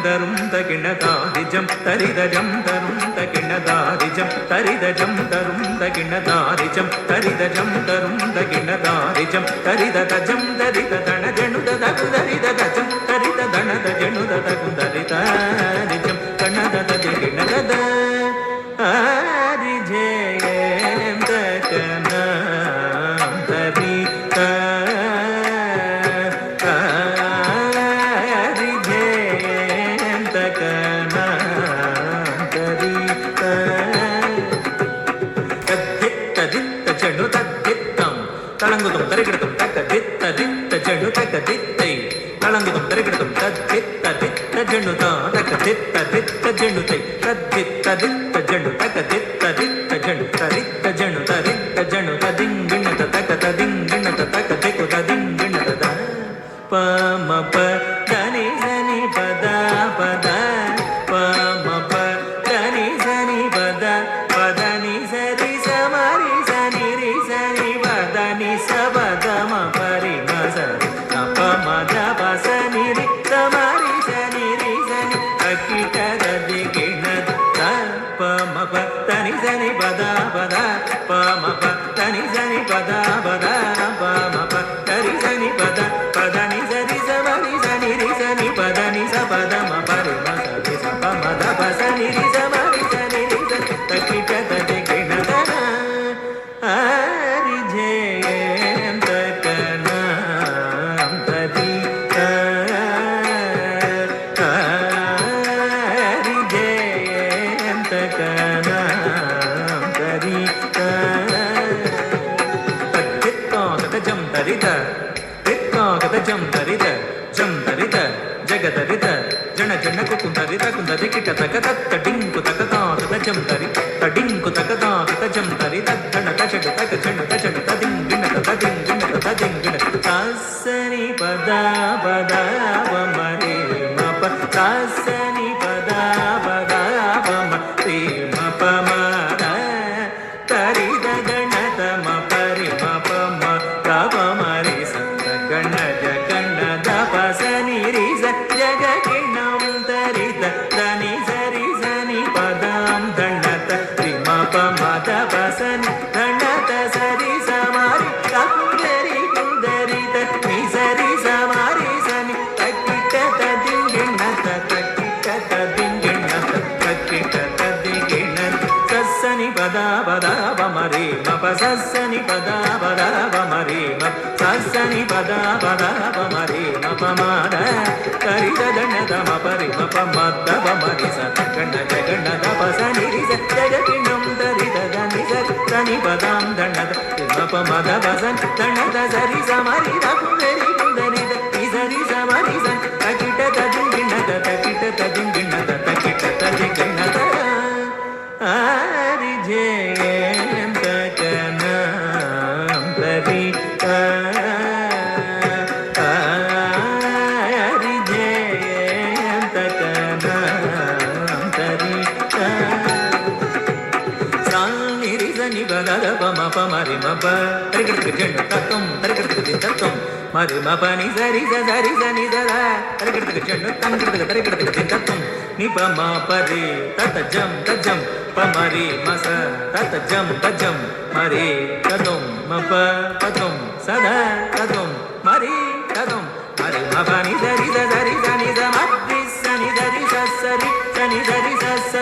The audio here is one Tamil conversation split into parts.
தரிதஜம் தரிதஜம் தரும் தகிணதாரிஜம் தரிதஜம் தரும் தகிணதாரிஜம் தரிதஜம் தரும் தகிணதாரிஜம் தரிதஜம் தரித தணஜனுத தகுதரிதஜம் தரித தணத ஜனுத தகுதரிதாரிஜம் கணத தகிணத ஆரிஜேயம் தகனம் தரி தளங்குதும் தரிகிடத்தும் தக்க தித்த தித்த ஜனு தக்க தித்தை தளங்குதும் தரிகிடத்தும் தத்தித்த தித்த ஜனு தக்க தித்த தித்த ஜனுத்தை தத்தித்த தித்த ஜனு தக்க தித்த தித்த ஜனு தரித்த ஜனு தரித்த ஜனு ததிங்கிணத தக்க ததிங்கிணத தக்க திக்கு ததிங்கிணத பம ப தனி சனி பத பத பம ப தனி சனி பத பதனி சரி சமரி சனி ரி சனி பதனி சபதம பரி மச தப மத பசனி ரி சமரி சனி ரி சனி அக்கிட ததி கிணத பம ப தனி சனி பத பத பம ப தனி சனி பத பத பம ப தரி சனி பத பதனி சரி சமரி சனி ரி சனி பதனி சபதம பரி மச ரி சப மத பசனி ரி சமரி சனி ரி சனி அக்கிட ததி கிணத ஆரிஜேயம் தகனம் தரி ஆரிஜேயம் தகனம் தரி தத்தித்தோகதஜம் தரித தித்தோகதஜம் தரித ஜம் தரித ஜகதரித ஜன ஜன குந்தரித குந்தரி கிட்ட தக தத்த டிங்கு தகதாகதஜம் தரி தடிங்கு தகதாகதஜம் தரி தத்தன தஜடு தக ஜன தஜடு ததிங்கிண ததிங்கிண ததிங்கிண தாசனி பதா பதா வமரி மப தாசனி பதா பதா வமரி மப மத தரித கணத மபரி மப ம தவ மரி சத்த கண ஜகண தபசனி ரி ஜக கிணம் தரித தனி சரி சனி பதம் தணத ரி மப மத பசனி தணத சரி சமரி தகுதரி குந்தரித நி சரி சமரி சனி தக்கிட்ட ததிங்கிணத தக்கிட்ட ததிங்கிணத தக்கிட்ட ததிங்கிணத சசனி பதா பதா வமரி மப சசனி பதா பதா வமரி மப சசனி பதா பதா வமரி மப மத தரித தணத மபரி மப மத வமரி ச கண ஜகண தபசனி ரி ஜககிணம் தரித தனி சரி தனி பதம் தணத மப மத பசன் தணத சரி சமரி தகுதரி குந்தரித நி சரி சமரி சன் தக்கிட்ட ததிங்கிணத தக்கிட்ட ததிங்கிணத தக்கிட்ட ததிங்கிணத ஆரிஜேயம் தகனம் தரி ஆரிஜேயம் தகனம் தரி சானிரி சனி பதத பம பமரி மப தரிகிடத்துக்கு ஜெண்ணு தத்தும் தரிகிடத்துக்கு தத்தும் மரு மபனி சரி சரி சனி சர தரிகிடத்துக்கு ஜெண்ணு தங்கிடத்துக்கு தரிகிடத்துக்கு தத்தும் நிப மபரி தத்தஜம் தஜம் பமரி மச தத்தஜம் தஜம் மரி ததும் மப ததும் சத ததும் மரி ததும் மரி மபனி சரி சரி சனி சமரி சனி சரி சரி சனி சரி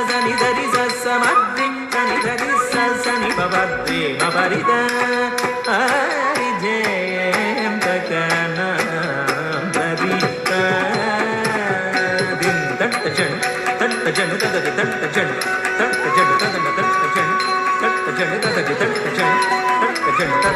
சனி சரி சமரி சனி சரி சனி பவத்ரி மபரித ஆரிஜேயம் தகனம் தரி தின் தட்ட ஜன் தததி தட்ட ஜன் தட்ட ஜன் ததன தட்ட ஜன் தட்ட ஜன் தததி தட்ட ஜன் தட்ட ஜன்